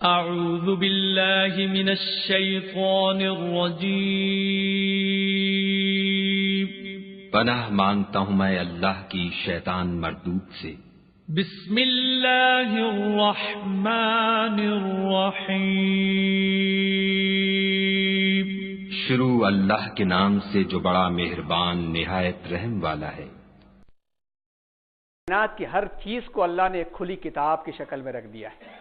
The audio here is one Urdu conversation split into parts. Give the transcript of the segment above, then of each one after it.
اعوذ باللہ من الشیطان الرجیم، پناہ مانگتا ہوں میں اللہ کی شیطان مردود سے۔ بسم اللہ الرحمن الرحیم، شروع اللہ کے نام سے جو بڑا مہربان نہایت رحم والا ہے۔ کائنات کی ہر چیز کو اللہ نے ایک کھلی کتاب کی شکل میں رکھ دیا ہے،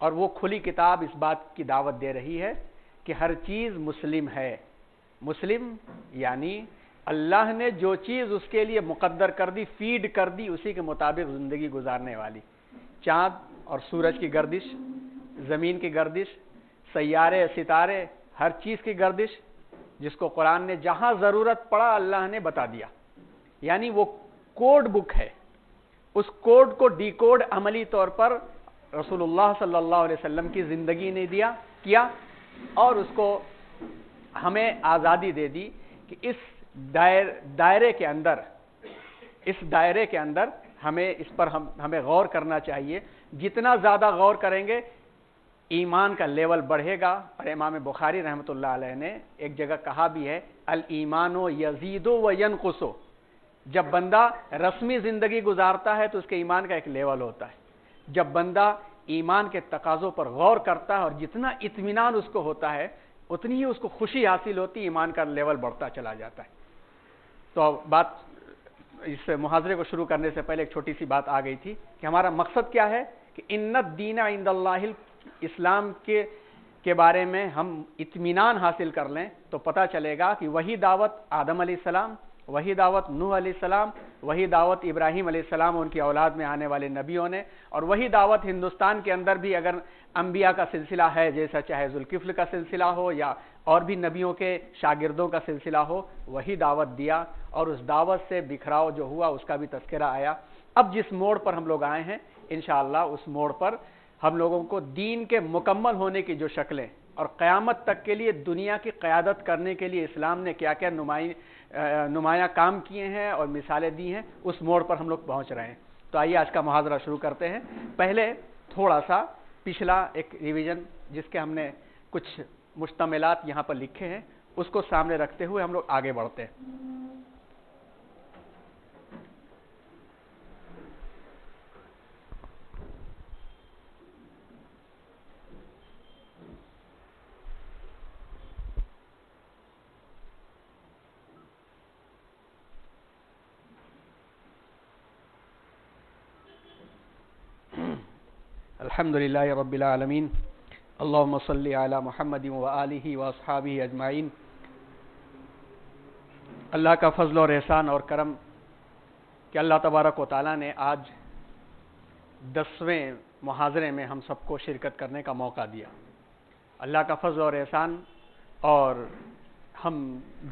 اور وہ کھلی کتاب اس بات کی دعوت دے رہی ہے کہ ہر چیز مسلم ہے۔ مسلم یعنی اللہ نے جو چیز اس کے لیے مقدر کر دی، فیڈ کر دی، اسی کے مطابق زندگی گزارنے والی۔ چاند اور سورج کی گردش، زمین کی گردش، سیارے ستارے، ہر چیز کی گردش، جس کو قرآن نے جہاں ضرورت پڑا اللہ نے بتا دیا، یعنی وہ کوڈ بک ہے۔ اس کوڈ کو ڈی کوڈ عملی طور پر رسول اللہ صلی اللہ علیہ وسلم کی زندگی نے کیا، اور اس کو ہمیں آزادی دے دی کہ اس دائرے کے اندر ہمیں اس پر ہمیں غور کرنا چاہیے۔ جتنا زیادہ غور کریں گے ایمان کا لیول بڑھے گا، اور امام بخاری رحمۃ اللہ علیہ نے ایک جگہ کہا بھی ہے، الایمان یزید و ینقص۔ جب بندہ رسمی زندگی گزارتا ہے تو اس کے ایمان کا ایک لیول ہوتا ہے، جب بندہ ایمان کے تقاضوں پر غور کرتا ہے اور جتنا اطمینان اس کو ہوتا ہے اتنی ہی اس کو خوشی حاصل ہوتی، ایمان کا لیول بڑھتا چلا جاتا ہے۔ تو بات اس محاضرے کو شروع کرنے سے پہلے ایک چھوٹی سی بات آ گئی تھی کہ ہمارا مقصد کیا ہے کہ ان الدین عند اللہ اسلام کے بارے میں ہم اطمینان حاصل کر لیں تو پتہ چلے گا کہ وہی دعوت آدم علیہ السلام، وہی دعوت نوح علیہ السلام، وہی دعوت ابراہیم علیہ السلام اور ان کی اولاد میں آنے والے نبیوں نے، اور وہی دعوت ہندوستان کے اندر بھی اگر انبیاء کا سلسلہ ہے، جیسا چاہے ذوالکفل کا سلسلہ ہو یا اور بھی نبیوں کے شاگردوں کا سلسلہ ہو، وہی دعوت دیا، اور اس دعوت سے بکھراؤ جو ہوا اس کا بھی تذکرہ آیا۔ اب جس موڑ پر ہم لوگ آئے ہیں انشاءاللہ اس موڑ پر ہم لوگوں کو دین کے مکمل ہونے کی جو شکلیں اور قیامت تک کے لیے دنیا کی قیادت کرنے کے لیے اسلام نے کیا کیا نمایاں کام کیے ہیں اور مثالیں دی ہیں، اس موڑ پر ہم لوگ پہنچ رہے ہیں۔ تو آئیے آج کا محاضرہ شروع کرتے ہیں۔ پہلے تھوڑا سا پچھلا ایک ریویژن، جس کے ہم نے کچھ مشتملات یہاں پر لکھے ہیں، اس کو سامنے رکھتے ہوئے ہم لوگ آگے بڑھتے ہیں۔ الحمدللہ رب العالمین، اللہم صلی علی محمد وآلہ واصحابہ اجمعین۔ اللہ کا فضل اور احسان اور کرم کہ اللہ تبارک و تعالیٰ نے آج 10ویں محاضرے میں ہم سب کو شرکت کرنے کا موقع دیا۔ اللہ کا فضل اور احسان، اور ہم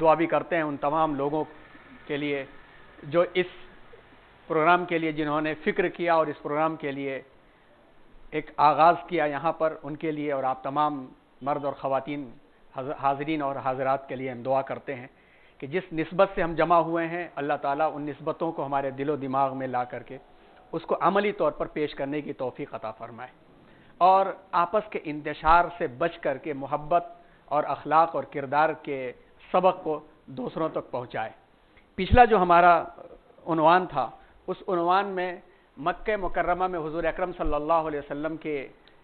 دعا بھی کرتے ہیں ان تمام لوگوں کے لیے جو اس پروگرام کے لیے جنہوں نے فکر کیا اور اس پروگرام کے لیے ایک آغاز کیا یہاں پر، ان کے لیے اور آپ تمام مرد اور خواتین حاضرین اور حاضرات کے لیے ہم دعا کرتے ہیں کہ جس نسبت سے ہم جمع ہوئے ہیں اللہ تعالیٰ ان نسبتوں کو ہمارے دل و دماغ میں لا کر کے اس کو عملی طور پر پیش کرنے کی توفیق عطا فرمائے، اور آپس کے انتشار سے بچ کر کے محبت اور اخلاق اور کردار کے سبق کو دوسروں تک پہنچائے۔ پچھلا جو ہمارا عنوان تھا، اس عنوان میں مکہ مکرمہ میں حضور اکرم صلی اللہ علیہ وسلم کے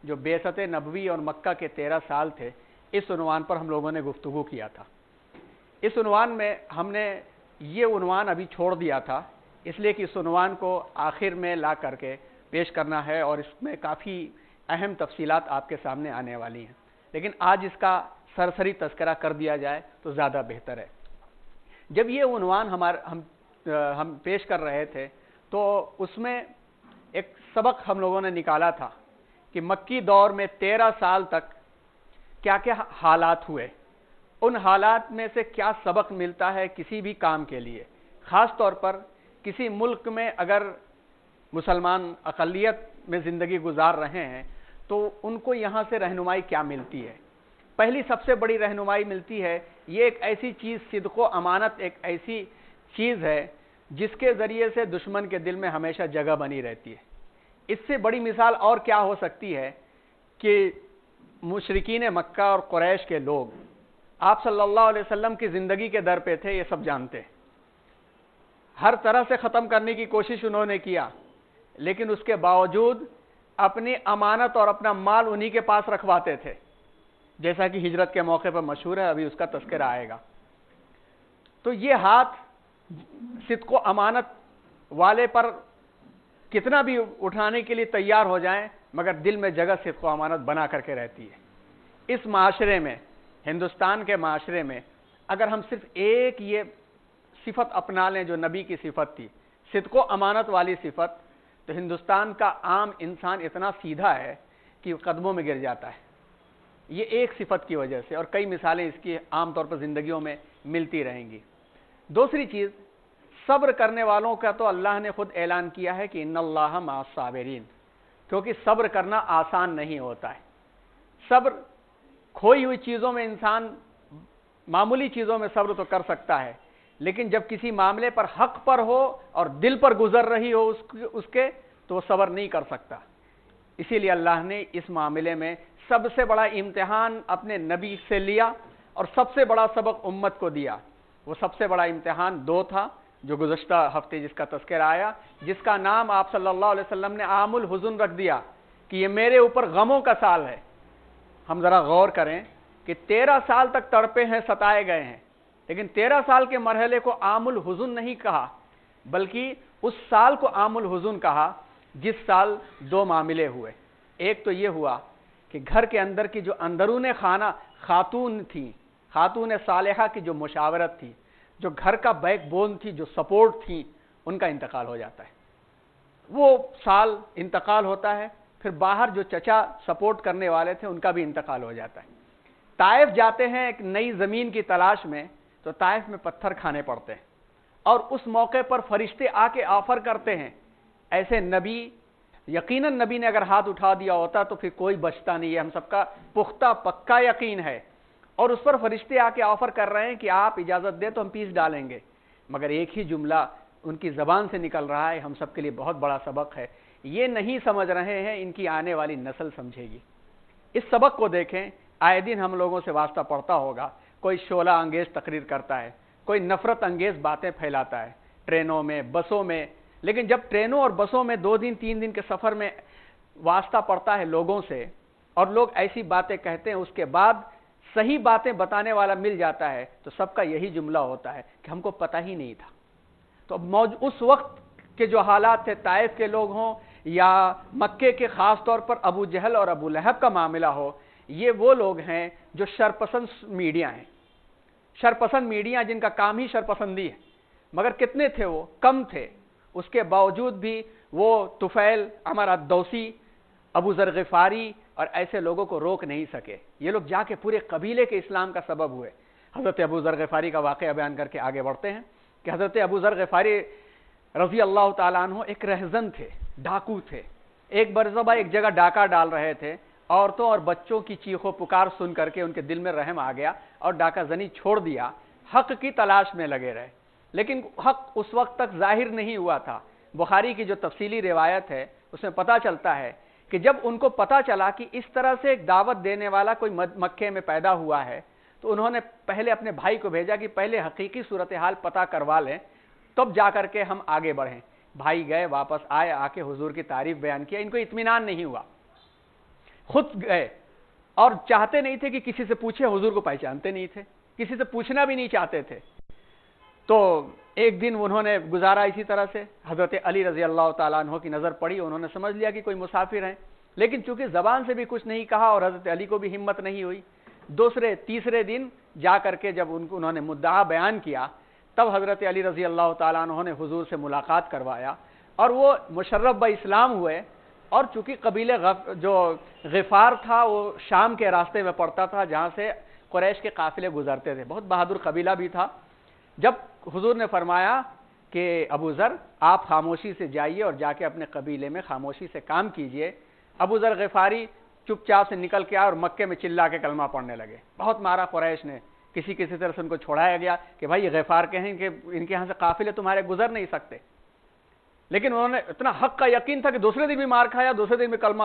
جو بعثت نبوی اور مکہ کے 13 سال تھے، اس عنوان پر ہم لوگوں نے گفتگو کیا تھا۔ اس عنوان میں ہم نے یہ عنوان ابھی چھوڑ دیا تھا، اس لیے کہ اس عنوان کو آخر میں لا کر کے پیش کرنا ہے، اور اس میں کافی اہم تفصیلات آپ کے سامنے آنے والی ہیں، لیکن آج اس کا سرسری تذکرہ کر دیا جائے تو زیادہ بہتر ہے۔ جب یہ عنوان ہم پیش کر رہے تھے تو اس میں ایک سبق ہم لوگوں نے نکالا تھا کہ مکی دور میں 13 سال تک کیا کیا حالات ہوئے، ان حالات میں سے کیا سبق ملتا ہے کسی بھی کام کے لیے، خاص طور پر کسی ملک میں اگر مسلمان اقلیت میں زندگی گزار رہے ہیں تو ان کو یہاں سے رہنمائی کیا ملتی ہے۔ پہلی سب سے بڑی رہنمائی ملتی ہے، یہ ایک ایسی چیز، صدق و امانت ایک ایسی چیز ہے جس کے ذریعے سے دشمن کے دل میں ہمیشہ جگہ بنی رہتی ہے۔ اس سے بڑی مثال اور کیا ہو سکتی ہے کہ مشرکین مکہ اور قریش کے لوگ آپ صلی اللہ علیہ وسلم کی زندگی کے در پہ تھے، یہ سب جانتے ہیں. ہر طرح سے ختم کرنے کی کوشش انہوں نے کیا، لیکن اس کے باوجود اپنی امانت اور اپنا مال انہی کے پاس رکھواتے تھے، جیسا کہ ہجرت کے موقع پر مشہور ہے، ابھی اس کا تذکرہ آئے گا. تو یہ ہاتھ صدق و امانت والے پر کتنا بھی اٹھانے کے لیے تیار ہو جائیں، مگر دل میں جگہ صدق و امانت بنا کر کے رہتی ہے. اس معاشرے میں، ہندوستان کے معاشرے میں اگر ہم صرف ایک یہ صفت اپنا لیں جو نبی کی صفت تھی، صدق و امانت والی صفت، تو ہندوستان کا عام انسان اتنا سیدھا ہے کہ قدموں میں گر جاتا ہے. یہ ایک صفت کی وجہ سے، اور کئی مثالیں اس کی عام طور پر زندگیوں میں ملتی رہیں گی. دوسری چیز، صبر کرنے والوں کا تو اللہ نے خود اعلان کیا ہے کہ ان اللہ مع الصابرین، کیونکہ صبر کرنا آسان نہیں ہوتا ہے. صبر کھوئی ہوئی چیزوں میں انسان معمولی چیزوں میں صبر تو کر سکتا ہے، لیکن جب کسی معاملے پر حق پر ہو اور دل پر گزر رہی ہو اس کے تو وہ صبر نہیں کر سکتا. اسی لیے اللہ نے اس معاملے میں سب سے بڑا امتحان اپنے نبی سے لیا اور سب سے بڑا سبق امت کو دیا. وہ سب سے بڑا امتحان دو تھا جو گزشتہ ہفتے جس کا تذکرہ آیا، جس کا نام آپ صلی اللہ علیہ وسلم نے عام الحزن رکھ دیا کہ یہ میرے اوپر غموں کا سال ہے. ہم ذرا غور کریں کہ 13 سال تک تڑپے ہیں، ستائے گئے ہیں، لیکن 13 سال کے مرحلے کو عام الحزن نہیں کہا، بلکہ اس سال کو عام الحزن کہا جس سال دو معاملے ہوئے. ایک تو یہ ہوا کہ گھر کے اندر کی جو اندرون خانہ خاتون تھی، خاتون صالحہ کی جو مشاورت تھی، جو گھر کا بیک بون تھی، جو سپورٹ تھی، ان کا انتقال ہو جاتا ہے. وہ سال انتقال ہوتا ہے. پھر باہر جو چچا سپورٹ کرنے والے تھے ان کا بھی انتقال ہو جاتا ہے. طائف جاتے ہیں ایک نئی زمین کی تلاش میں، تو طائف میں پتھر کھانے پڑتے ہیں، اور اس موقع پر فرشتے آ کے آفر کرتے ہیں. ایسے نبی، یقیناً نبی نے اگر ہاتھ اٹھا دیا ہوتا تو پھر کوئی بچتا نہیں ہے، ہم سب کا پختہ پکا یقین ہے. اور اس پر فرشتے آ کے آفر کر رہے ہیں کہ آپ اجازت دیں تو ہم پیس ڈالیں گے، مگر ایک ہی جملہ ان کی زبان سے نکل رہا ہے، ہم سب کے لیے بہت بڑا سبق ہے. یہ نہیں سمجھ رہے ہیں، ان کی آنے والی نسل سمجھے گی. اس سبق کو دیکھیں، آئے دن ہم لوگوں سے واسطہ پڑتا ہوگا. کوئی شعلہ انگیز تقریر کرتا ہے، کوئی نفرت انگیز باتیں پھیلاتا ہے ٹرینوں میں، بسوں میں. لیکن جب ٹرینوں اور بسوں میں 2 دن 3 دن کے سفر میں واسطہ پڑتا ہے لوگوں سے، اور لوگ ایسی باتیں کہتے ہیں، اس کے بعد صحیح باتیں بتانے والا مل جاتا ہے، تو سب کا یہی جملہ ہوتا ہے کہ ہم کو پتہ ہی نہیں تھا. تو اس وقت کے جو حالات تھے، طائف کے لوگ ہوں یا مکے کے خاص طور پر ابو جہل اور ابو لہب کا معاملہ ہو، یہ وہ لوگ ہیں جو شرپسند میڈیا ہیں. شرپسند میڈیا جن کا کام ہی شرپسندی ہے. مگر کتنے تھے؟ وہ کم تھے. اس کے باوجود بھی وہ طفیل، عمر الدوسی، ابو ذر غفاری اور ایسے لوگوں کو روک نہیں سکے. یہ لوگ جا کے پورے قبیلے کے اسلام کا سبب ہوئے. حضرت ابو ذر غفاری کا واقعہ بیان کر کے آگے بڑھتے ہیں کہ حضرت ابو ذر غفاری رضی اللہ تعالیٰ عنہ ایک رہزن تھے، ڈاکو تھے. ایک مرتبہ ایک جگہ ڈاکہ ڈال رہے تھے، عورتوں اور بچوں کی چیخ و پکار سن کر کے ان کے دل میں رحم آ گیا اور ڈاکہ زنی چھوڑ دیا. حق کی تلاش میں لگے رہے، لیکن حق اس وقت تک ظاہر نہیں ہوا تھا. بخاری کی جو تفصیلی روایت ہے اس میں پتہ چلتا ہے کہ جب ان کو پتہ چلا کہ اس طرح سے ایک دعوت دینے والا کوئی مکے میں پیدا ہوا ہے، تو انہوں نے پہلے اپنے بھائی کو بھیجا کہ پہلے حقیقی صورتحال پتہ کروا لیں، تب جا کر کے ہم آگے بڑھیں. بھائی گئے، واپس آئے، آ کے حضور کی تعریف بیان کیا. ان کو اطمینان نہیں ہوا، خود گئے اور چاہتے نہیں تھے کہ کسی سے پوچھے. حضور کو پہچانتے نہیں تھے، کسی سے پوچھنا بھی نہیں چاہتے تھے. تو ایک دن انہوں نے گزارا اسی طرح سے. حضرت علی رضی اللہ تعالیٰ عنہ کی نظر پڑی، انہوں نے سمجھ لیا کہ کوئی مسافر ہیں، لیکن چونکہ زبان سے بھی کچھ نہیں کہا اور حضرت علی کو بھی ہمت نہیں ہوئی. دوسرے تیسرے دن جا کر کے جب انہوں نے مدعا بیان کیا، تب حضرت علی رضی اللہ تعالیٰ عنہ نے حضور سے ملاقات کروایا اور وہ مشرف با اسلام ہوئے. اور چونکہ قبیلے جو غفار تھا وہ شام کے راستے میں پڑتا تھا جہاں سے قریش کے قافلے گزرتے تھے، بہت بہادر قبیلہ بھی تھا. جب حضور نے فرمایا کہ ابو ذر آپ خاموشی سے جائیے اور جا کے اپنے قبیلے میں خاموشی سے کام کیجئے، ابو ذر غفاری چپ چاپ سے نکل کے آئے اور مکے میں چلا کے کلمہ پڑھنے لگے. بہت مارا قریش نے، کسی طرح سے ان کو چھوڑایا گیا کہ بھائی یہ غفار کہیں کہ ان کے یہاں سے قافلے تمہارے گزر نہیں سکتے. لیکن انہوں نے اتنا حق کا یقین تھا کہ دوسرے دن بھی مار کھایا، دوسرے دن بھی کلمہ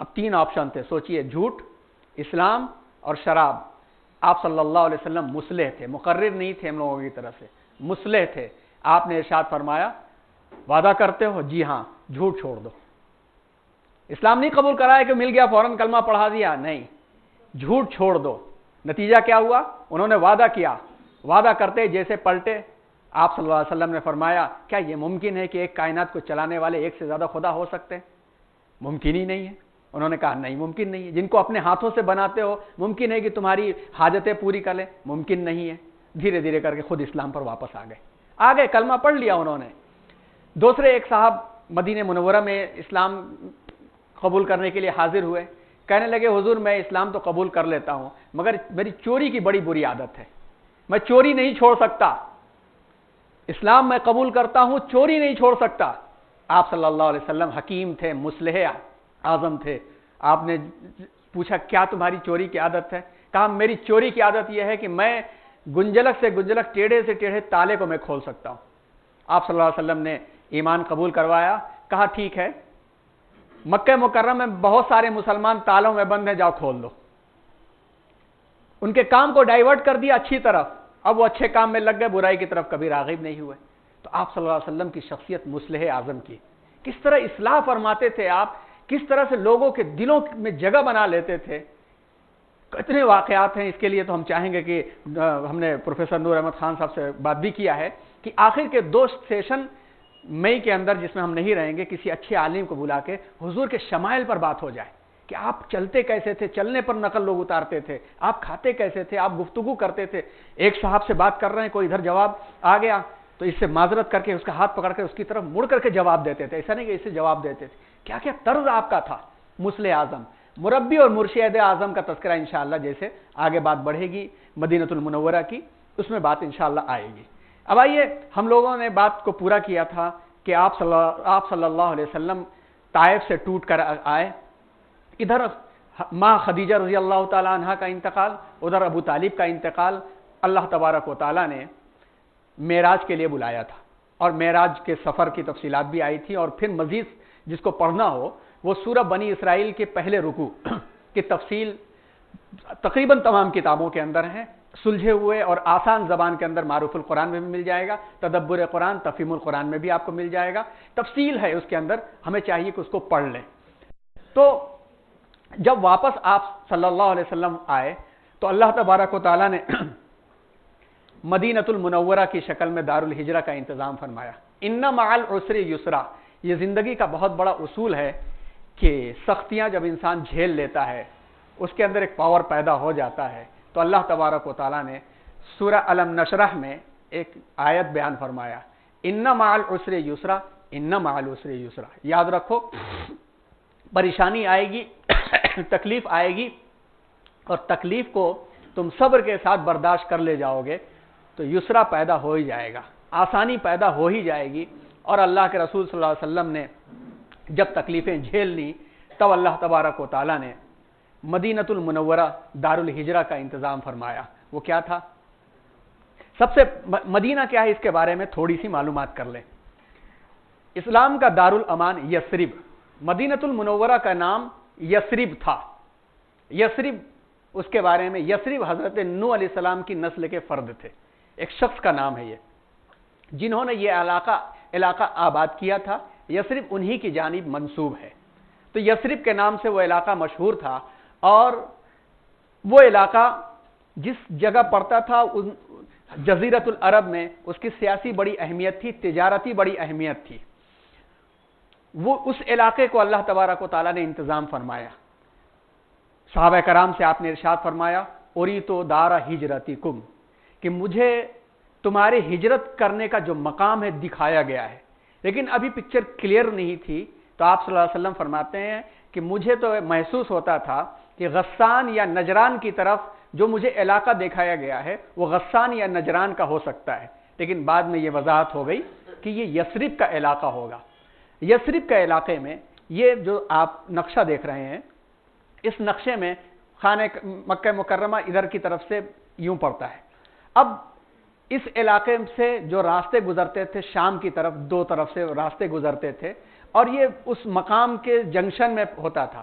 اب 3 آپشن تھے, سوچئے, جھوٹ, اسلام اور شراب. آپ صلی اللہ علیہ وسلم مصلح تھے, مقرر نہیں تھے ہم لوگوں کی طرف سے, مصلح تھے. آپ نے ارشاد فرمایا وعدہ کرتے ہو؟ جی ہاں. جھوٹ چھوڑ دو. اسلام نہیں قبول کرایا کہ مل گیا فوراً کلمہ پڑھا دیا, نہیں, جھوٹ چھوڑ دو. نتیجہ کیا ہوا؟ انہوں نے وعدہ کیا, وعدہ کرتے جیسے پلٹے. آپ صلی اللہ علیہ وسلم نے فرمایا کیا یہ ممکن ہے کہ ایک کائنات کو چلانے والے ایک سے زیادہ خدا ہو سکتے ہیں؟ ممکن ہی نہیں ہے. انہوں نے کہا نہیں ممکن نہیں ہے. جن کو اپنے ہاتھوں سے بناتے ہو ممکن ہے کہ تمہاری حاجتیں پوری کر لیں؟ ممکن نہیں ہے. دھیرے دھیرے کر کے خود اسلام پر واپس آ گئے, کلمہ پڑھ لیا انہوں نے. دوسرے ایک صاحب مدینہ منورہ میں اسلام قبول کرنے کے لیے حاضر ہوئے, کہنے لگے حضور میں اسلام تو قبول کر لیتا ہوں مگر میری چوری کی بڑی بری عادت ہے, میں چوری نہیں چھوڑ سکتا. اسلام میں قبول کرتا ہوں, چوری نہیں چھوڑ سکتا. آپ صلی اللہ علیہ وسلم حکیم تھے, مصلح اعظم تھے. آپ نے پوچھا کیا تمہاری چوری کی عادت ہے؟ کہا میری چوری کی عادت یہ ہے کہ میں گنجلک سے گنجلک, ٹیڑھے سے ٹیڑھے تالے کو میں کھول سکتا ہوں. آپ صلی اللہ علیہ وسلم نے ایمان قبول کروایا. کہا ٹھیک ہے, مکہ مکرمہ میں بہت سارے مسلمان تالوں میں بند ہیں, جاؤ کھول دو. ان کے کام کو ڈائیورٹ کر دیا اچھی طرف. اب وہ اچھے کام میں لگ گئے, برائی کی طرف کبھی راغب نہیں ہوئے. تو آپ صلی اللہ علیہ وسلم کی شخصیت مصلح اعظم کی, کس طرح اصلاح فرماتے تھے آپ, کس طرح سے لوگوں کے دلوں میں جگہ بنا لیتے تھے. کتنے واقعات ہیں. اس کے لیے تو ہم چاہیں گے کہ ہم نے پروفیسر نور احمد خان صاحب سے بات بھی کیا ہے کہ آخر کے 2 سیشن مئی کے اندر جس میں ہم نہیں رہیں گے, کسی اچھے عالم کو بلا کے حضور کے شمائل پر بات ہو جائے کہ آپ چلتے کیسے تھے, چلنے پر نقل لوگ اتارتے تھے, آپ کھاتے کیسے تھے, آپ گفتگو کرتے تھے. ایک صاحب سے بات کر رہے ہیں, کوئی ادھر جواب آ گیا تو اس سے معذرت کر کے اس کا ہاتھ پکڑ کے اس کی طرف مڑ کر کے جواب دیتے تھے, ایسا نہیں کہ اسے جواب دیتے تھے. کیا کیا طرز آپ کا تھا. مصلح اعظم, مربی اور مرشد اعظم کا تذکرہ انشاءاللہ جیسے آگے بات بڑھے گی مدینہ المنورہ کی, اس میں بات انشاءاللہ آئے گی. اب آئیے, ہم لوگوں نے بات کو پورا کیا تھا کہ آپ صلی اللہ علیہ وسلم طائف سے ٹوٹ کر آئے. ادھر ماں خدیجہ رضی اللہ تعالی عنہا کا انتقال, ادھر ابو طالب کا انتقال. اللہ تبارک و تعالی نے معراج کے لیے بلایا تھا, اور معراج کے سفر کی تفصیلات بھی آئی تھی. اور پھر مزید جس کو پڑھنا ہو وہ سورہ بنی اسرائیل کے پہلے رکوع کی تفصیل تقریباً تمام کتابوں کے اندر ہیں, سلجھے ہوئے اور آسان زبان کے اندر معروف القرآن میں بھی مل جائے گا, تدبر قرآن تفہیم القرآن میں بھی آپ کو مل جائے گا. تفصیل ہے اس کے اندر, ہمیں چاہیے کہ اس کو پڑھ لیں. تو جب واپس آپ صلی اللہ علیہ وسلم آئے تو اللہ تبارک و تعالیٰ نے مدینہ المنورہ کی شکل میں دار الہجرہ کا انتظام فرمایا. ان مع العسر یسرا, یہ زندگی کا بہت بڑا اصول ہے کہ سختیاں جب انسان جھیل لیتا ہے اس کے اندر ایک پاور پیدا ہو جاتا ہے. تو اللہ تبارک و تعالیٰ نے سورہ علم نشرح میں ایک آیت بیان فرمایا, ان مع العسر یسرا, ان مع العسر یسرا. یاد رکھو, پریشانی آئے گی, تکلیف آئے گی, اور تکلیف کو تم صبر کے ساتھ برداشت کر لے جاؤ گے تو یسرا پیدا ہو ہی جائے گا, آسانی پیدا ہو ہی جائے گی. اور اللہ کے رسول صلی اللہ علیہ وسلم نے جب تکلیفیں جھیل لی تب اللہ تبارک و تعالیٰ نے مدینہ المنورہ دار الہجرہ کا انتظام فرمایا. وہ کیا تھا؟ سب سے مدینہ کیا ہے اس کے بارے میں تھوڑی سی معلومات کر لیں. اسلام کا دار الامان یثرب, مدینہ المنورہ کا نام یثرب تھا. یثرب اس کے بارے میں, یثرب حضرت نوح علیہ السلام کی نسل کے فرد تھے, ایک شخص کا نام ہے یہ, جنہوں نے یہ علاقہ آباد کیا تھا. یثرب انہی کی جانب منسوب ہے. تو یثرب کے نام سے وہ علاقہ مشہور تھا, اور وہ علاقہ جس جگہ پڑتا تھا جزیرت العرب میں اس کی سیاسی بڑی اہمیت تھی, تجارتی بڑی اہمیت تھی. وہ اس علاقے کو اللہ تبارک و تعالیٰ نے انتظام فرمایا. صحابہ کرام سے آپ نے ارشاد فرمایا اوریتو دار ہجرتکم, کہ مجھے تمہارے ہجرت کرنے کا جو مقام ہے دکھایا گیا ہے, لیکن ابھی پکچر کلیئر نہیں تھی. تو آپ صلی اللہ علیہ وسلم فرماتے ہیں کہ مجھے تو محسوس ہوتا تھا کہ غسان یا نجران کی طرف جو مجھے علاقہ دکھایا گیا ہے وہ غسان یا نجران کا ہو سکتا ہے, لیکن بعد میں یہ وضاحت ہو گئی کہ یہ یثرب کا علاقہ ہوگا. یثرب کے علاقے میں یہ جو آپ نقشہ دیکھ رہے ہیں, اس نقشے میں خانہ مکہ مکرمہ ادھر کی طرف سے یوں پڑتا ہے. اب اس علاقے سے جو راستے گزرتے تھے شام کی طرف, 2 طرف سے راستے گزرتے تھے, اور یہ اس مقام کے جنکشن میں ہوتا تھا.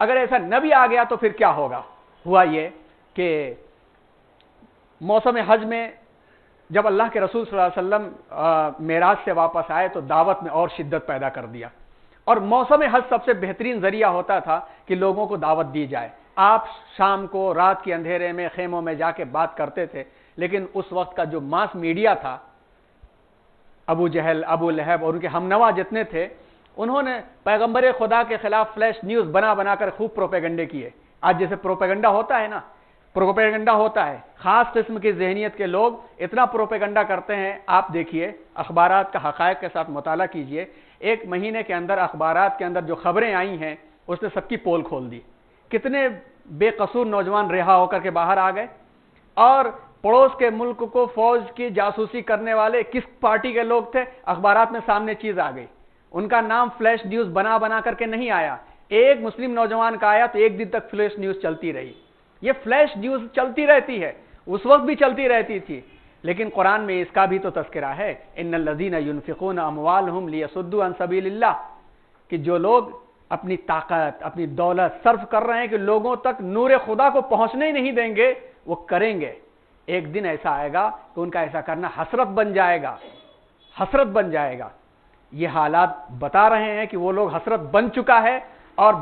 اگر ایسا نہ بھی آ گیا تو پھر کیا ہوگا؟ ہوا یہ کہ موسم حج میں جب اللہ کے رسول صلی اللہ علیہ وسلم معراج سے واپس آئے تو دعوت میں اور شدت پیدا کر دیا، اور موسم حج سب سے بہترین ذریعہ ہوتا تھا کہ لوگوں کو دعوت دی جائے۔ آپ شام کو رات کے اندھیرے میں خیموں میں جا کے بات کرتے تھے، لیکن اس وقت کا جو ماس میڈیا تھا، ابو جہل، ابو لہب اور ان کے ہمنوا جتنے تھے، انہوں نے پیغمبر خدا کے خلاف فلیش نیوز بنا بنا کر خوب پروپیگنڈے کیے۔ آج جیسے پروپیگنڈا ہوتا ہے نا، پروپیگنڈا ہوتا ہے، خاص قسم کی ذہنیت کے لوگ اتنا پروپیگنڈا کرتے ہیں۔ آپ دیکھیے اخبارات کا حقائق کے ساتھ مطالعہ کیجئے، ایک مہینے کے اندر اخبارات کے اندر جو خبریں آئی ہیں اس نے سب کی پول کھول دی۔ کتنے بے قصور نوجوان رہا ہو کر کے باہر آ گئے، اور پڑوس کے ملک کو فوج کی جاسوسی کرنے والے کس پارٹی کے لوگ تھے، اخبارات میں سامنے چیز آ گئی۔ ان کا نام فلیش نیوز بنا بنا کر کے نہیں آیا، ایک مسلم نوجوان کا آیا تو ایک دن تک فلیش نیوز چلتی رہی۔ یہ فلیش نیوز چلتی رہتی ہے، اس وقت بھی چلتی رہتی تھی، لیکن قرآن میں اس کا بھی تو تذکرہ ہے، ان الذین ینفقون اموالہم لیصدوا عن سبیل اللہ، کہ جو لوگ اپنی طاقت، اپنی دولت صرف کر رہے ہیں کہ لوگوں تک نور خدا کو پہنچنے ہی نہیں دیں گے، وہ کریں گے۔ ایک دن ایسا آئے گا کہ ان کا ایسا کرنا حسرت بن جائے گا، حسرت بن جائے گا۔ یہ حالات بتا رہے ہیں کہ وہ لوگ حسرت بن چکا ہے، اور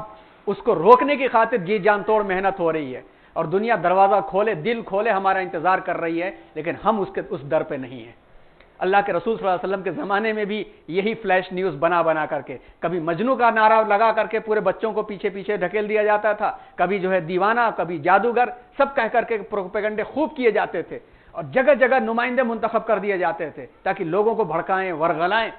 اس کو روکنے کی خاطر جی جان توڑ محنت ہو رہی ہے، اور دنیا دروازہ کھولے، دل کھولے ہمارا انتظار کر رہی ہے، لیکن ہم اس در پہ نہیں ہیں۔ اللہ کے رسول صلی اللہ علیہ وسلم کے زمانے میں بھی یہی فلیش نیوز بنا بنا کر کے، کبھی مجنو کا نعرہ لگا کر کے پورے بچوں کو پیچھے پیچھے دھکیل دیا جاتا تھا، کبھی جو ہے دیوانہ، کبھی جادوگر، سب کہہ کر کے پروپیگنڈے خوب کیے جاتے تھے، اور جگہ جگہ نمائندے منتخب کر دیے جاتے تھے تاکہ لوگوں کو بھڑکائیں، ورغلائیں،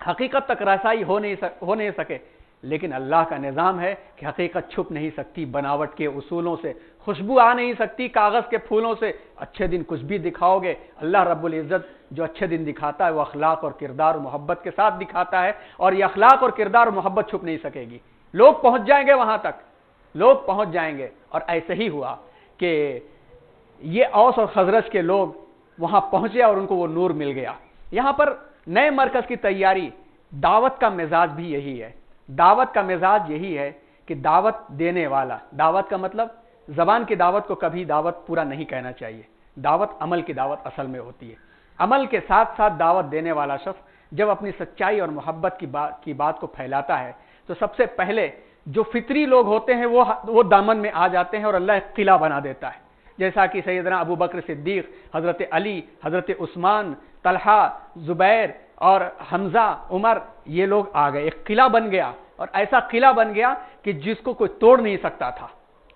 حقیقت تک رسائی ہو نہیں سکے۔ لیکن اللہ کا نظام ہے کہ حقیقت چھپ نہیں سکتی بناوٹ کے اصولوں سے، خوشبو آ نہیں سکتی کاغذ کے پھولوں سے۔ اچھے دن کچھ بھی دکھاؤ گے، اللہ رب العزت جو اچھے دن دکھاتا ہے وہ اخلاق اور کردار اور محبت کے ساتھ دکھاتا ہے، اور یہ اخلاق اور کردار اور محبت چھپ نہیں سکے گی۔ لوگ پہنچ جائیں گے وہاں تک، لوگ پہنچ جائیں گے۔ اور ایسے ہی ہوا کہ یہ اوس اور خزرج کے لوگ وہاں پہنچے اور ان کو وہ نور مل گیا۔ یہاں پر نئے مرکز کی تیاری، دعوت کا مزاج بھی یہی ہے، دعوت کا مزاج یہی ہے کہ دعوت دینے والا، دعوت کا مطلب زبان کی دعوت کو کبھی دعوت پورا نہیں کہنا چاہیے، دعوت عمل کی دعوت اصل میں ہوتی ہے۔ عمل کے ساتھ ساتھ دعوت دینے والا شخص جب اپنی سچائی اور محبت کی بات کو پھیلاتا ہے تو سب سے پہلے جو فطری لوگ ہوتے ہیں وہ دامن میں آ جاتے ہیں، اور اللہ ایک قلعہ بنا دیتا ہے، جیسا کہ سیدنا ابو بکر صدیق، حضرت علی، حضرت عثمان، طلحہ، زبیر اور حمزہ، عمر، یہ لوگ آ گئے، ایک قلعہ بن گیا، اور ایسا قلعہ بن گیا کہ جس کو کوئی توڑ نہیں سکتا تھا،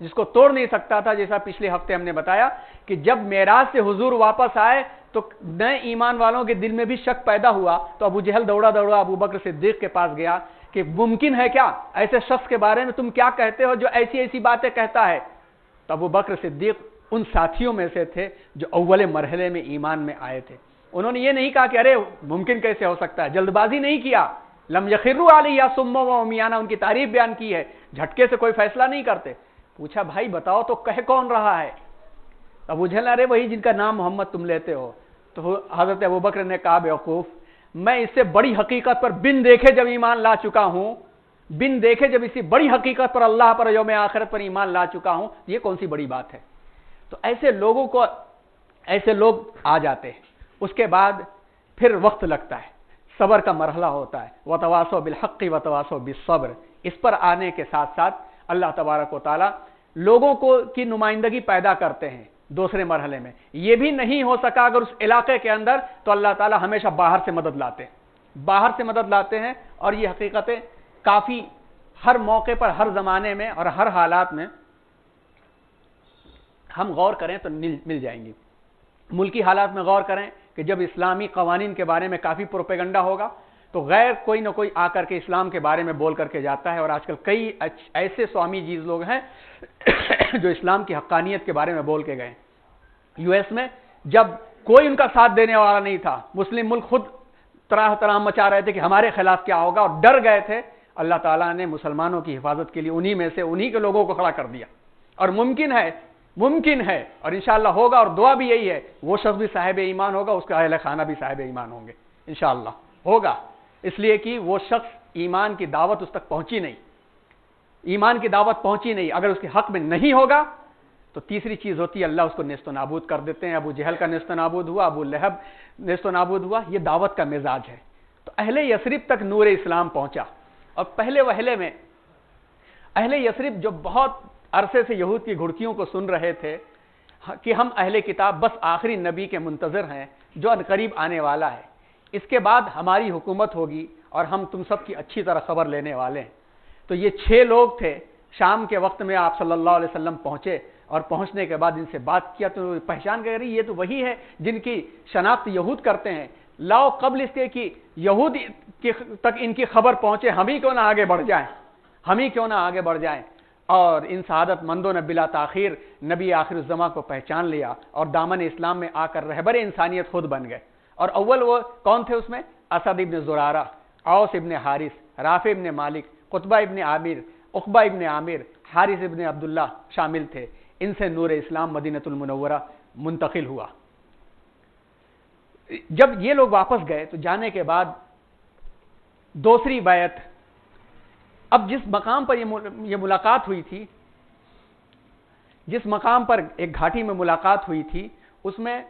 جس کو توڑ نہیں سکتا تھا۔ جیسا پچھلے ہفتے ہم نے بتایا کہ جب معراج سے حضور واپس آئے تو نئے ایمان والوں کے دل میں بھی شک پیدا ہوا، تو ابو جہل دوڑا دوڑا ابو بکر صدیق کے پاس گیا کہ ممکن ہے کیا، ایسے شخص کے بارے میں تم کیا کہتے ہو جو ایسی ایسی باتیں کہتا ہے؟ تو ابو بکر صدیق ان ساتھیوں میں سے تھے جو اول مرحلے میں ایمان میں آئے تھے۔ انہوں نے یہ نہیں کہا کہ ارے ممکن کیسے ہو سکتا ہے، جلد بازی نہیں کیا، لم یخروا علیہ صم و عمیانا، ان کی تعریف بیان کی ہے، جھٹکے سے کوئی فیصلہ نہیں کرتے۔ پوچھا بھائی بتاؤ تو کہہ کون رہا ہے؟ ابو جہل، ارے وہی جن کا نام محمد تم لیتے ہو۔ تو حضرت ابو بکر نے کہا بیوقوف، میں اس سے بڑی حقیقت پر بن دیکھے جب ایمان لا چکا ہوں، بن دیکھے جب اسی بڑی حقیقت پر، اللہ پر، یوم آخرت پر ایمان لا چکا ہوں، یہ کون سی بڑی بات ہے؟ تو ایسے لوگوں کو، ایسے لوگ آ جاتے ہیں۔ اس کے بعد پھر وقت لگتا ہے، صبر کا مرحلہ ہوتا ہے، وتواصوا بالحق وتواصوا بالصبر۔ اس پر آنے کے ساتھ ساتھ اللہ تبارک و تعالی لوگوں کو کی نمائندگی پیدا کرتے ہیں دوسرے مرحلے میں۔ یہ بھی نہیں ہو سکا اگر اس علاقے کے اندر، تو اللہ تعالی ہمیشہ باہر سے مدد لاتے ہیں، باہر سے مدد لاتے ہیں، اور یہ حقیقتیں کافی ہر موقع پر، ہر زمانے میں اور ہر حالات میں ہم غور کریں تو مل جائیں گی۔ ملکی حالات میں غور کریں کہ جب اسلامی قوانین کے بارے میں کافی پروپیگنڈا ہوگا تو غیر کوئی نہ کوئی آ کر کے اسلام کے بارے میں بول کر کے جاتا ہے، اور آج کل کئی ایسے سوامی جیز لوگ ہیں جو اسلام کی حقانیت کے بارے میں بول کے گئے۔ یو ایس میں جب کوئی ان کا ساتھ دینے والا نہیں تھا، مسلم ملک خود طرح طرح مچا رہے تھے کہ ہمارے خلاف کیا ہوگا، اور ڈر گئے تھے، اللہ تعالیٰ نے مسلمانوں کی حفاظت کے لیے انہی میں سے انہی کے لوگوں کو کھڑا کر دیا۔ اور ممکن ہے اور انشاءاللہ ہوگا، اور دعا بھی یہی ہے، وہ شخص بھی صاحب ایمان ہوگا، اس کا اہل خانہ بھی صاحب ایمان ہوں گے، انشاءاللہ ہوگا، اس لیے کہ وہ شخص ایمان کی دعوت اس تک پہنچی نہیں۔ ایمان کی دعوت پہنچی نہیں، اگر اس کے حق میں نہیں ہوگا تو تیسری چیز ہوتی ہے اللہ اس کو نیست و نابود کر دیتے ہیں۔ ابو جہل کا نیست و نابود ہوا، ابو لہب نیست و نابود ہوا، یہ دعوت کا مزاج ہے۔ تو اہل یثرب تک نور اسلام پہنچا، اور پہلے وہلے میں اہل یثرب جو بہت عرصے سے یہود کی گھڑکیوں کو سن رہے تھے کہ ہم اہل کتاب بس آخری نبی کے منتظر ہیں جو عنقریب آنے والا ہے، اس کے بعد ہماری حکومت ہوگی اور ہم تم سب کی اچھی طرح خبر لینے والے ہیں۔ تو یہ 6 لوگ تھے، شام کے وقت میں آپ صلی اللہ علیہ وسلم پہنچے، اور پہنچنے کے بعد ان سے بات کیا تو پہچان گئے یہ تو وہی ہے جن کی شناخت یہود کرتے ہیں، لاؤ قبل اس کے کہ یہود تک ان کی خبر پہنچے، ہم ہی کیوں نہ آگے بڑھ جائیں، اور ان سعادت مندوں نے بلا تاخیر نبی آخر الزماں کو پہچان لیا اور دامن اسلام میں آ کر رہبر انسانیت خود بن گئے۔ اور اول وہ کون تھے اس میں؟ اسد ابن زرارہ، اوس ابن حارث، رافع ابن مالک، قطبہ ابن عامر، عقبہ ابن عامر، حارث ابن عبداللہ شامل تھے۔ ان سے نور اسلام مدینۃ المنورہ منتقل ہوا۔ جب یہ لوگ واپس گئے تو جانے کے بعد دوسری بیعت، اب جس مقام پر یہ ملاقات ہوئی تھی، جس مقام پر ایک گھاٹی میں ملاقات ہوئی تھی، اس میں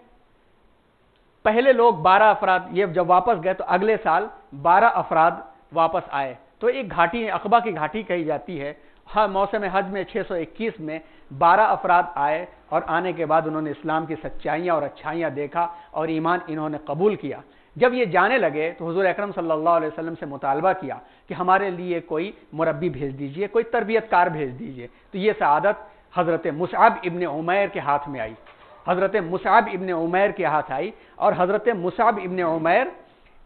پہلے لوگ 12 افراد، یہ جب واپس گئے تو اگلے سال 12 افراد واپس آئے۔ تو ایک گھاٹی عقبہ کی گھاٹی کہی جاتی ہے، ہر موسم حج میں 621 میں 12 افراد آئے، اور آنے کے بعد انہوں نے اسلام کی سچائیاں اور اچھائیاں دیکھا اور ایمان انہوں نے قبول کیا۔ جب یہ جانے لگے تو حضور اکرم صلی اللہ علیہ وسلم سے مطالبہ کیا کہ ہمارے لیے کوئی مربی بھیج دیجئے، کوئی تربیت کار بھیج دیجئے۔ تو یہ سعادت حضرت مصعب ابن عمیر کے ہاتھ میں آئی، حضرت مصعب ابن عمیر کے ہاتھ آئی، اور حضرت مصعب ابن عمیر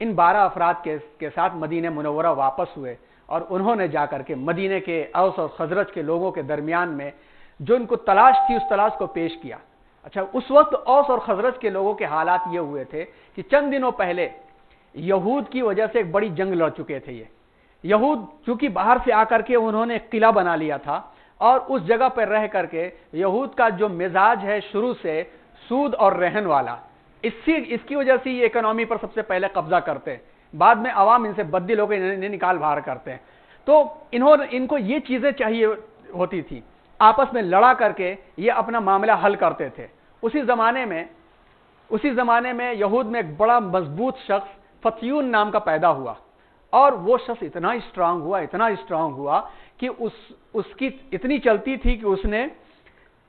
ان 12 افراد کے ساتھ مدینہ منورہ واپس ہوئے، اور انہوں نے جا کر کے مدینے کے اوس اور خزرج کے لوگوں کے درمیان میں جو ان کو تلاش تھی اس تلاش کو پیش کیا۔ اچھا، اس وقت اوس اور خزرج کے لوگوں کے حالات یہ ہوئے تھے کہ چند دنوں پہلے یہود کی وجہ سے ایک بڑی جنگ لڑ چکے تھے۔ یہ یہود چونکہ باہر سے آ کر کے انہوں نے ایک قلعہ بنا لیا تھا، اور اس جگہ پر رہ کر کے یہود کا جو مزاج ہے شروع سے سود اور رہن والا، اس کی وجہ سے یہ اکنامی پر سب سے پہلے قبضہ کرتے ہیں، بعد میں عوام ان سے بددل ہو کے انہیں نکال باہر کرتے ہیں۔ تو ان کو یہ چیزیں چاہیے ہوتی تھی، آپس میں لڑا کر کے یہ اپنا معاملہ حل کرتے تھے۔ اسی زمانے میں یہود میں ایک بڑا مضبوط شخص فتیون نام کا پیدا ہوا، اور وہ شخص اتنا اسٹرانگ ہوا کہ اس کی اتنی چلتی تھی کہ اس نے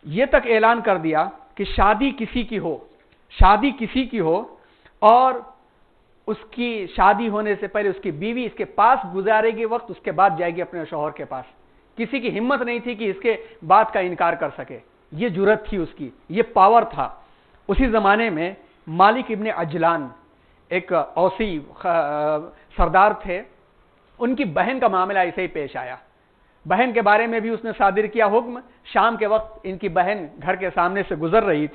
یہ تک اعلان کر دیا کہ شادی کسی کی ہو اور اس کی شادی ہونے سے پہلے اس کی بیوی اس کے پاس گزارے گی وقت، اس کے بعد جائے گی اپنے شوہر کے پاس۔ کسی کی ہمت نہیں تھی کہ اس کے بات کا انکار کر سکے، یہ جرأت تھی اس کی، یہ پاور تھا۔ اسی زمانے میں مالک ابن عجلان ایک اوسی سردار تھے، ان کی بہن کا معاملہ ایسے ہی پیش آیا، بہن کے بارے میں بھی اس نے صادر کیا حکم۔ شام کے وقت ان کی بہن گھر کے سامنے سے گزر رہی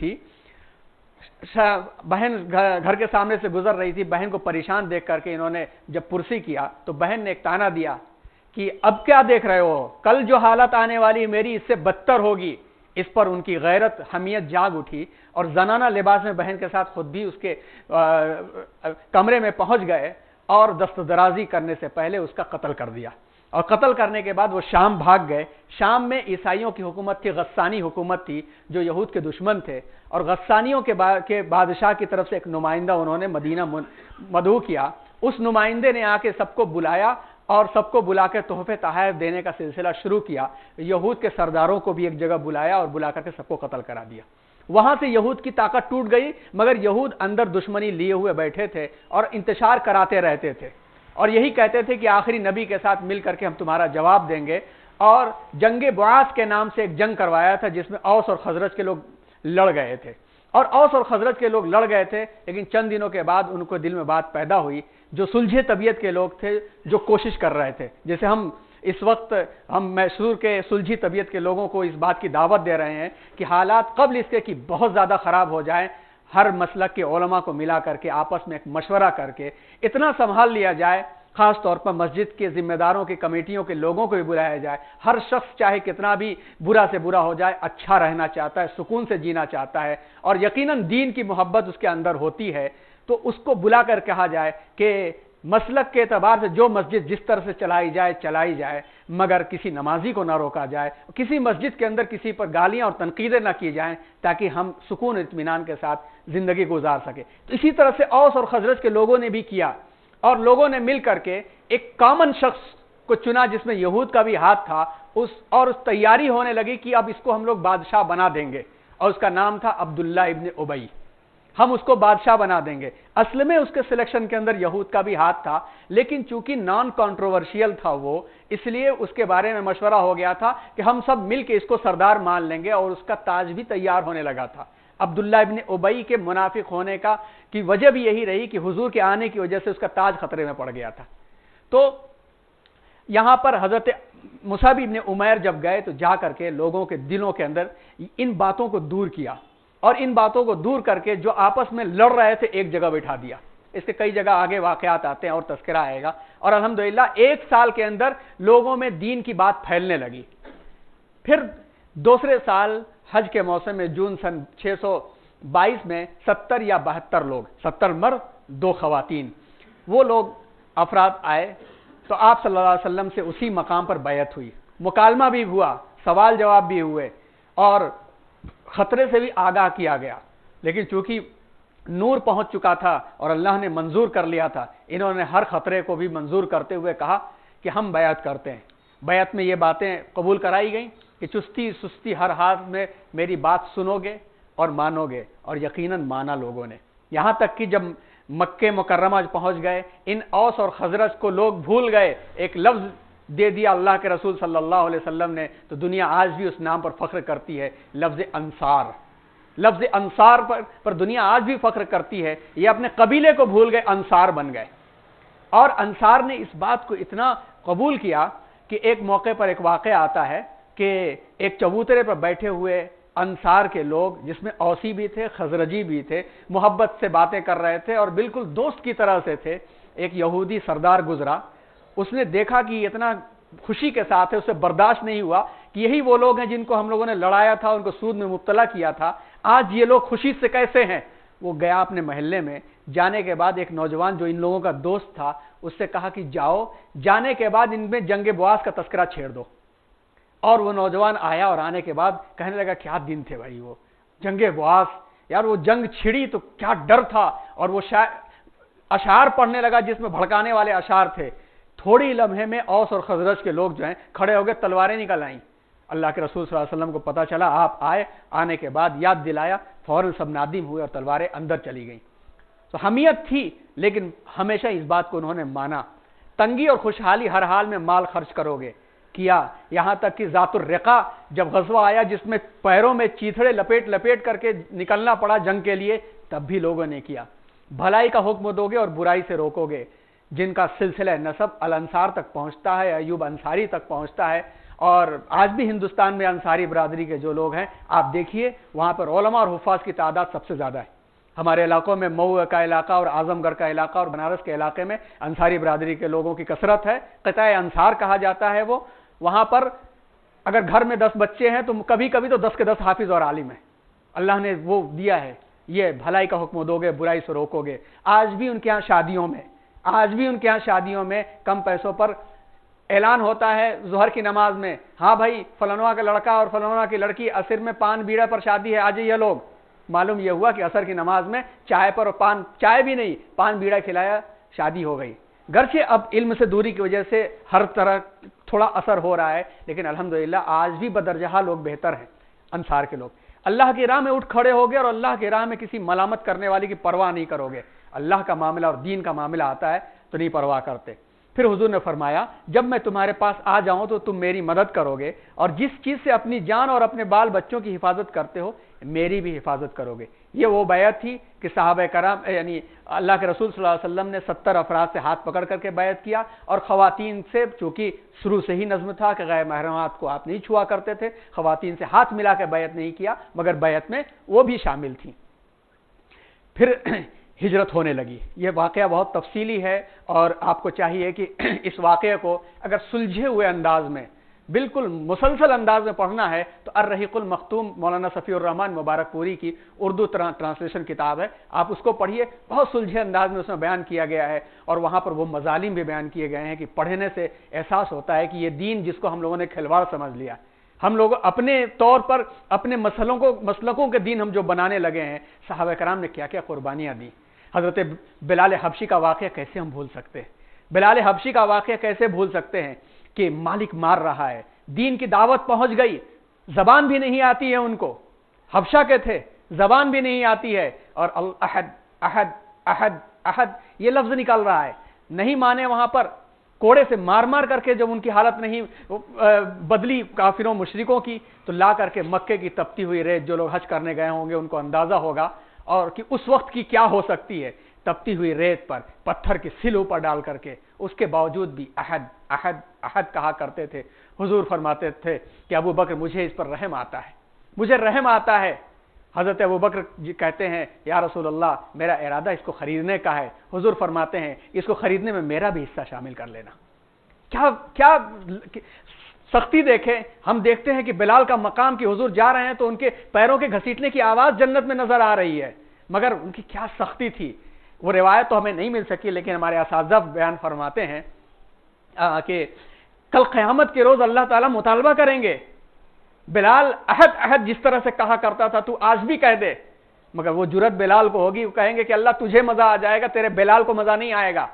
تھی، بہن کو پریشان دیکھ کر کے انہوں نے جب پرسی کیا تو بہن نے ایک تانا دیا کہ اب کیا دیکھ رہے ہو، کل جو حالت آنے والی میری اس سے بدتر ہوگی۔ اس پر ان کی غیرت حمیت جاگ اٹھی، اور زنانہ لباس میں بہن کے ساتھ خود بھی اس کے کمرے میں پہنچ گئے، اور دست درازی کرنے سے پہلے اس کا قتل کر دیا۔ اور قتل کرنے کے بعد وہ شام بھاگ گئے۔ شام میں عیسائیوں کی حکومت تھی، غسانی حکومت تھی جو یہود کے دشمن تھے، اور غسانیوں کے بادشاہ کی طرف سے ایک نمائندہ انہوں نے مدینہ مدعو کیا۔ اس نمائندے نے آ کے سب کو بلایا اور سب کو بلا کے تحفے تحائف دینے کا سلسلہ شروع کیا۔ یہود کے سرداروں کو بھی ایک جگہ بلایا اور بلا کر کے سب کو قتل کرا دیا۔ وہاں سے یہود کی طاقت ٹوٹ گئی، مگر یہود اندر دشمنی لیے ہوئے بیٹھے تھے اور انتشار کراتے رہتے تھے، اور یہی کہتے تھے کہ آخری نبی کے ساتھ مل کر کے ہم تمہارا جواب دیں گے۔ اور جنگ بعاث کے نام سے ایک جنگ کروایا تھا جس میں اوس اور خزرج کے لوگ لڑ گئے تھے، اور اوس اور خزرج کے لوگ لڑ گئے تھے، لیکن چند دنوں کے بعد ان کو دل میں بات پیدا ہوئی، جو سلجھے طبیعت کے لوگ تھے جو کوشش کر رہے تھے، جیسے ہم اس وقت میسور کے سلجھی طبیعت کے لوگوں کو اس بات کی دعوت دے رہے ہیں کہ حالات قبل اس کے کہ بہت زیادہ خراب ہو جائیں، ہر مسلک کے علماء کو ملا کر کے آپس میں ایک مشورہ کر کے اتنا سنبھال لیا جائے، خاص طور پر مسجد کے ذمہ داروں کی کمیٹیوں کے لوگوں کو بھی بلایا جائے۔ ہر شخص چاہے کتنا بھی برا سے برا ہو جائے اچھا رہنا چاہتا ہے، سکون سے جینا چاہتا ہے، اور یقیناً دین کی محبت اس کے اندر ہوتی ہے، تو اس کو بلا کر کہا جائے کہ مسلک کے اعتبار سے جو مسجد جس طرح سے چلائی جائے مگر کسی نمازی کو نہ روکا جائے، کسی مسجد کے اندر کسی پر گالیاں اور تنقیدیں نہ کی جائیں تاکہ ہم سکون اطمینان کے ساتھ زندگی گزار سکیں۔ تو اسی طرح سے اوس اور خزرج کے لوگوں نے بھی کیا، اور لوگوں نے مل کر کے ایک کامن شخص کو چنا جس میں یہود کا بھی ہاتھ تھا، اس تیاری ہونے لگی کہ اب اس کو ہم لوگ بادشاہ بنا دیں گے، اور اس کا نام تھا عبداللہ ابن ابی۔ ہم اس کو بادشاہ بنا دیں گے۔ اصل میں اس کے سلیکشن کے اندر یہود کا بھی ہاتھ تھا، لیکن چونکہ نان کنٹروورشیل تھا وہ، اس لیے اس کے بارے میں مشورہ ہو گیا تھا کہ ہم سب مل کے اس کو سردار مان لیں گے، اور اس کا تاج بھی تیار ہونے لگا تھا۔ عبداللہ ابن ابی کے منافق ہونے کی وجہ بھی یہی رہی کہ حضور کے آنے کی وجہ سے اس کا تاج خطرے میں پڑ گیا تھا۔ تو یہاں پر حضرت مصعب ابن عمیر جب گئے تو جا کر کے لوگوں کے دلوں کے اندر ان باتوں کو دور کیا، اور ان باتوں کو دور کر کے جو آپس میں لڑ رہے تھے ایک جگہ بٹھا دیا۔ اس کے کئی جگہ آگے واقعات آتے ہیں اور تذکرہ آئے گا، اور الحمدللہ 1 سال کے اندر لوگوں میں دین کی بات پھیلنے لگی۔ پھر دوسرے سال حج کے موسم میں جون سن 622 میں 70 یا 72 لوگ، 70 مرد 2 خواتین، وہ لوگ افراد آئے تو آپ صلی اللہ علیہ وسلم سے اسی مقام پر بیعت ہوئی، مکالمہ بھی ہوا، سوال جواب بھی ہوئے، اور خطرے سے بھی آگاہ کیا گیا۔ لیکن چونکہ نور پہنچ چکا تھا اور اللہ نے منظور کر لیا تھا، انہوں نے ہر خطرے کو بھی منظور کرتے ہوئے کہا کہ ہم بیعت کرتے ہیں۔ بیعت میں یہ باتیں قبول کرائی گئیں کہ چستی سستی ہر حال میں میری بات سنو گے اور مانو گے، اور یقیناً مانا لوگوں نے۔ یہاں تک کہ جب مکہ مکرمہ پہنچ گئے، ان اوس اور خزرج کو لوگ بھول گئے، ایک لفظ دے دیا اللہ کے رسول صلی اللہ علیہ وسلم نے، تو دنیا آج بھی اس نام پر فخر کرتی ہے، لفظ انصار۔ لفظ انصار پر دنیا آج بھی فخر کرتی ہے۔ یہ اپنے قبیلے کو بھول گئے، انصار بن گئے، اور انصار نے اس بات کو اتنا قبول کیا کہ ایک موقع پر ایک واقعہ آتا ہے کہ ایک چبوترے پر بیٹھے ہوئے انصار کے لوگ، جس میں اوسی بھی تھے خزرجی بھی تھے، محبت سے باتیں کر رہے تھے اور بالکل دوست کی طرح سے تھے۔ ایک یہودی سردار گزرا، اس نے دیکھا کہ اتنا خوشی کے ساتھ ہے، اسے برداشت نہیں ہوا کہ یہی وہ لوگ ہیں جن کو ہم لوگوں نے لڑایا تھا، ان کو سود میں مبتلا کیا تھا، آج یہ لوگ خوشی سے کیسے ہیں؟ وہ گیا اپنے محلے میں، جانے کے بعد ایک نوجوان جو ان لوگوں کا دوست تھا اس سے کہا کہ جاؤ، جانے کے بعد ان میں جنگ بواس کا تذکرہ چھیڑ دو۔ اور وہ نوجوان آیا اور آنے کے بعد کہنے لگا کیا دن تھے بھائی، وہ جنگ بواس، یار وہ جنگ چھڑی تو کیا ڈر تھا، اور وہ اشعار پڑھنے لگا جس میں بھڑکانے والے اشعار تھے۔ تھوڑی لمحے میں اوس اور خزرج کے لوگ جو ہیں کھڑے ہو گئے، تلواریں نکل آئیں۔ اللہ کے رسول صلی اللہ علیہ وسلم کو پتا چلا، آپ آئے، آنے کے بعد یاد دلایا، فوراً سب نادم ہوئے اور تلواریں اندر چلی گئیں۔ تو حمیت تھی، لیکن ہمیشہ اس بات کو انہوں نے مانا۔ تنگی اور خوشحالی ہر حال میں مال خرچ کرو گے، کیا۔ یہاں تک کہ ذات الرقا جب غزوہ آیا جس میں پیروں میں چیتھڑے لپیٹ کر کے نکلنا پڑا جنگ کے لیے، تب بھی لوگوں نے کیا۔ بھلائی کا حکم دو گے اور برائی سے روکو گے، جن کا سلسلہ نسب الانصار تک پہنچتا ہے، ایوب انصاری تک پہنچتا ہے، اور آج بھی ہندوستان میں انصاری برادری کے جو لوگ ہیں آپ دیکھیے، وہاں پر علماء اور حفاظ کی تعداد سب سے زیادہ ہے۔ ہمارے علاقوں میں مئو کا علاقہ اور اعظم گڑھ کا علاقہ اور بنارس کے علاقے میں انصاری برادری کے لوگوں کی کثرت ہے، قطاع انصار کہا جاتا ہے وہ۔ وہاں پر اگر گھر میں 10 بچے ہیں تو کبھی کبھی تو 10 کے 10 حافظ اور عالم ہیں، اللہ نے وہ دیا ہے۔ یہ بھلائی کا حکم دو گے، برائی سے روکو گے۔ آج بھی ان کے ہاں شادیوں میں کم پیسوں پر اعلان ہوتا ہے ظہر کی نماز میں، ہاں بھائی فلانوا کا لڑکا اور فلانوا کی لڑکی عصر میں پان بیڑا پر شادی ہے، آ جائیے لوگ۔ معلوم یہ ہوا کہ عصر کی نماز میں چائے پر، اور چائے بھی نہیں، پان بیڑا کھلایا، شادی ہو گئی۔ گرچہ اب علم سے دوری کی وجہ سے ہر طرح تھوڑا اثر ہو رہا ہے، لیکن الحمدللہ آج بھی بدرجہ لوگ بہتر ہیں انصار کے لوگ۔ اللہ کی راہ میں اٹھ کھڑے ہوگے اور اللہ کی راہ میں کسی ملامت کرنے والی کی پرواہ نہیں کرو گے۔ اللہ کا معاملہ اور دین کا معاملہ آتا ہے تو نہیں پرواہ کرتے۔ پھر حضور نے فرمایا جب میں تمہارے پاس آ جاؤں تو تم میری مدد کرو گے، اور جس چیز سے اپنی جان اور اپنے بال بچوں کی حفاظت کرتے ہو میری بھی حفاظت کرو گے۔ یہ وہ بیعت تھی کہ صحابہ کرام یعنی اللہ کے رسول صلی اللہ علیہ وسلم نے 70 افراد سے ہاتھ پکڑ کر کے بیعت کیا، اور خواتین سے، چونکہ شروع سے ہی نظم تھا کہ غیر محرمات کو آپ نہیں چھوا کرتے تھے، خواتین سے ہاتھ ملا کے بیعت نہیں کیا، مگر بیعت میں وہ بھی شامل تھیں۔ پھر ہجرت ہونے لگی۔ یہ واقعہ بہت تفصیلی ہے، اور آپ کو چاہیے کہ اس واقعے کو اگر سلجھے ہوئے انداز میں بالکل مسلسل انداز میں پڑھنا ہے تو الرحیق المختوم مولانا صفی الرحمان مبارک پوری کی اردو ٹرانسلیشن کتاب ہے، آپ اس کو پڑھیے، بہت سلجھے انداز میں اس میں بیان کیا گیا ہے، اور وہاں پر وہ مظالم بھی بیان کیے گئے ہیں کہ پڑھنے سے احساس ہوتا ہے کہ یہ دین جس کو ہم لوگوں نے کھلواڑ سمجھ لیا، ہم لوگ اپنے طور پر اپنے مسلکوں کے دین ہم جو بنانے لگے ہیں، صحابہ کرام نے کیا کیا قربانیاں دی۔ حضرت بلال حبشی کا واقعہ کیسے ہم بھول سکتے ہیں؟ بلال حبشی کا واقعہ کیسے بھول سکتے ہیں کہ مالک مار رہا ہے، دین کی دعوت پہنچ گئی، زبان بھی نہیں آتی ہے ان کو، حبشہ کے تھے، زبان بھی نہیں آتی ہے، اور احد احد احد احد یہ لفظ نکل رہا ہے، نہیں مانے، وہاں پر کوڑے سے مار مار کر کے جب ان کی حالت نہیں بدلی کافروں مشرکوں کی، تو لا کر کے مکے کی تپتی ہوئی ریت، جو لوگ حج کرنے گئے ہوں گے ان کو اندازہ ہوگا اور کہ اس وقت کی کیا ہو سکتی ہے، تپتی ہوئی ریت پر پتھر کی سل اوپر ڈال کر کے، اس کے باوجود بھی احد احد احد کہا کرتے تھے۔ حضور فرماتے تھے کہ ابو بکر مجھے اس پر رحم آتا ہے، مجھے رحم آتا ہے۔ حضرت ابو بکر جی کہتے ہیں یا رسول اللہ میرا ارادہ اس کو خریدنے کا ہے۔ حضور فرماتے ہیں اس کو خریدنے میں میرا بھی حصہ شامل کر لینا۔ کیا سختی دیکھیں، ہم دیکھتے ہیں کہ بلال کا مقام کہ حضور جا رہے ہیں تو ان کے پیروں کے گھسیٹنے کی آواز جنت میں نظر آ رہی ہے، مگر ان کی کیا سختی تھی۔ وہ روایت تو ہمیں نہیں مل سکی، لیکن ہمارے اساتذہ بیان فرماتے ہیں کہ کل قیامت کے روز اللہ تعالیٰ مطالبہ کریں گے، بلال احد احد جس طرح سے کہا کرتا تھا تو آج بھی کہہ دے، مگر وہ جرت بلال کو ہوگی، وہ کہیں گے کہ اللہ تجھے مزہ آ جائے گا، تیرے بلال کو مزہ نہیں آئے گا۔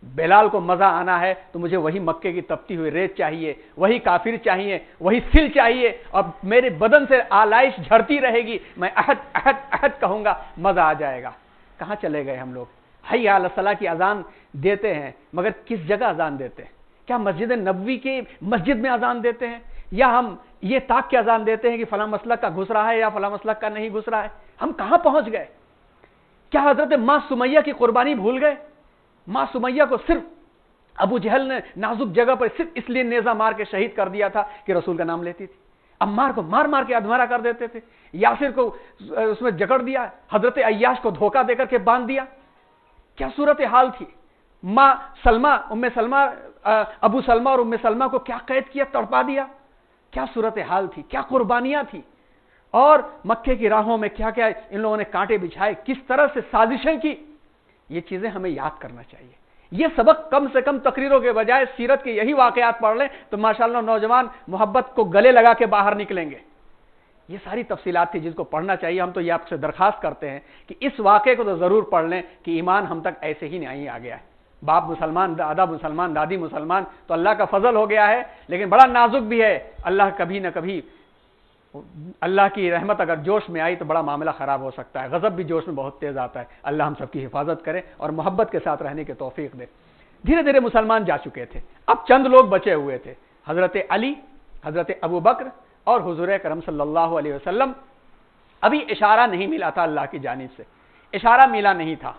بلال کو مزہ آنا ہے تو مجھے وہی مکے کی تپتی ہوئی ریت چاہیے، وہی کافر چاہیے، وہی سل چاہیے، اور میرے بدن سے آلائش جھڑتی رہے گی، میں احد احد احد کہوں گا، مزہ آ جائے گا۔ کہاں چلے گئے ہم لوگ؟ حی علی الصلاۃ کی اذان دیتے ہیں، مگر کس جگہ اذان دیتے ہیں؟ کیا مسجد نبوی کی مسجد میں اذان دیتے ہیں، یا ہم یہ تاک کے اذان دیتے ہیں کہ فلاں مسلک کا گھس رہا ہے یا فلاں مسلک کا نہیں گھس رہا ہے؟ ہم کہاں پہنچ گئے؟ کیا حضرت ماں سمیہ کی قربانی بھول گئے؟ ماں سمیہ کو صرف ابو جہل نے نازک جگہ پر صرف اس لیے نیزہ مار کے شہید کر دیا تھا کہ رسول کا نام لیتی تھی، عمار کو مار مار کے ادھمرا کر دیتے تھے، یاسر کو اس میں جکڑ دیا، حضرت عیاش کو دھوکہ دے کر کے باندھ دیا۔ کیا صورت حال تھی؟ ماں سلمہ، ام سلمہ، ابو سلمہ اور ام سلمہ کو کیا قید کیا، تڑپا دیا۔ کیا صورت حال تھی، کیا قربانیاں تھی، اور مکے کی راہوں میں کیا کیا ان لوگوں نے کانٹے بچھائے، کس طرح سے سازشیں کی، یہ چیزیں ہمیں یاد کرنا چاہیے۔ یہ سبق کم سے کم تقریروں کے بجائے سیرت کے یہی واقعات پڑھ لیں تو ماشاءاللہ نوجوان محبت کو گلے لگا کے باہر نکلیں گے۔ یہ ساری تفصیلات تھی جس کو پڑھنا چاہیے۔ ہم تو یہ آپ سے درخواست کرتے ہیں کہ اس واقعے کو تو ضرور پڑھ لیں کہ ایمان ہم تک ایسے ہی نہیں آ گیا ہے۔ باپ مسلمان، دادا مسلمان، دادی مسلمان تو اللہ کا فضل ہو گیا ہے، لیکن بڑا نازک بھی ہے۔ اللہ کبھی نہ کبھی، اللہ کی رحمت اگر جوش میں آئی تو بڑا معاملہ خراب ہو سکتا ہے، غضب بھی جوش میں بہت تیز آتا ہے۔ اللہ ہم سب کی حفاظت کرے اور محبت کے ساتھ رہنے کی توفیق دے۔ دھیرے دھیرے مسلمان جا چکے تھے، اب چند لوگ بچے ہوئے تھے، حضرت علی، حضرت ابو بکر اور حضور اکرم صلی اللہ علیہ وسلم۔ ابھی اشارہ نہیں ملا تھا اللہ کی جانب سے، اشارہ ملا نہیں تھا،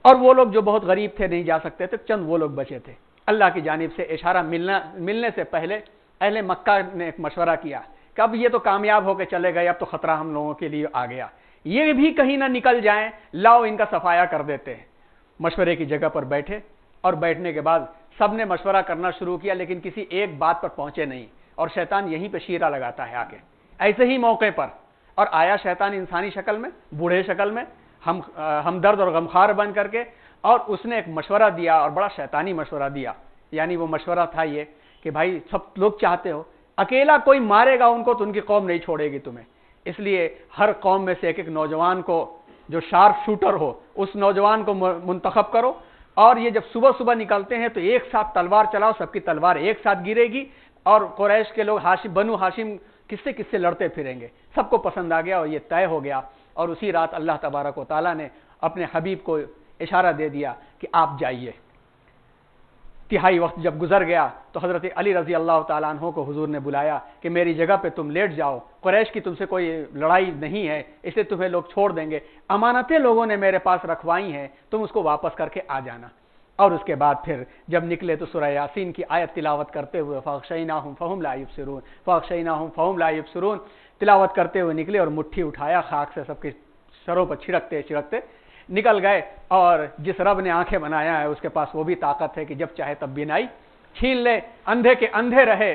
اور وہ لوگ جو بہت غریب تھے نہیں جا سکتے تھے، چند وہ لوگ بچے تھے۔ اللہ کی جانب سے اشارہ ملنے سے پہلے اہل مکہ نے ایک مشورہ کیا کہ اب یہ تو کامیاب ہو کے چلے گئے، اب تو خطرہ ہم لوگوں کے لیے آ گیا، یہ بھی کہیں نہ نکل جائیں، لاؤ ان کا صفایا کر دیتے ہیں۔ مشورے کی جگہ پر بیٹھے، اور بیٹھنے کے بعد سب نے مشورہ کرنا شروع کیا، لیکن کسی ایک بات پر پہنچے نہیں، اور شیطان یہیں پہ شیرہ لگاتا ہے آ کے ایسے ہی موقع پر، اور آیا شیطان انسانی شکل میں، بوڑھے شکل میں، ہمدرد اور غمخوار بن کر کے، اور اس نے ایک مشورہ دیا، اور بڑا شیطانی مشورہ دیا۔ یعنی وہ مشورہ تھا یہ کہ بھائی سب لوگ چاہتے ہو اکیلا کوئی مارے گا ان کو تو ان کی قوم نہیں چھوڑے گی تمہیں، اس لیے ہر قوم میں سے ایک ایک نوجوان کو جو شارپ شوٹر ہو اس نوجوان کو منتخب کرو، اور یہ جب صبح صبح نکلتے ہیں تو ایک ساتھ تلوار چلاؤ، سب کی تلوار ایک ساتھ گرے گی، اور قریش کے لوگ بنو ہاشم کس سے لڑتے پھریں گے۔ سب کو پسند آ گیا اور یہ طے ہو گیا، اور اسی رات اللہ تبارک و تعالیٰ نے اپنے حبیب کو اشارہ دے دیا کہ آپ جائیے۔ تہائی وقت جب گزر گیا تو حضرت علی رضی اللہ تعالیٰ عنہ کو حضور نے بلایا کہ میری جگہ پہ تم لیٹ جاؤ، قریش کی تم سے کوئی لڑائی نہیں ہے، اس لیے تمہیں لوگ چھوڑ دیں گے، امانتیں لوگوں نے میرے پاس رکھوائی ہیں، تم اس کو واپس کر کے آ جانا۔ اور اس کے بعد پھر جب نکلے تو سورہ یاسین کی آیت تلاوت کرتے ہوئے فَأَغْشَيْنَاهُمْ فَهُمْ لَا يُبْصِرُونَ فَأَغْشَيْنَاهُمْ فَهُمْ لَا يُبْصِرُونَ تلاوت کرتے ہوئے نکلے، اور مٹھی اٹھایا، خاک سے سب کے سروں پر چھڑکتے نکل گئے۔ اور جس رب نے آنکھیں بنایا ہے اس کے پاس وہ بھی طاقت ہے کہ جب چاہے تب بینائی چھین لے، اندھے کے اندھے رہے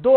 2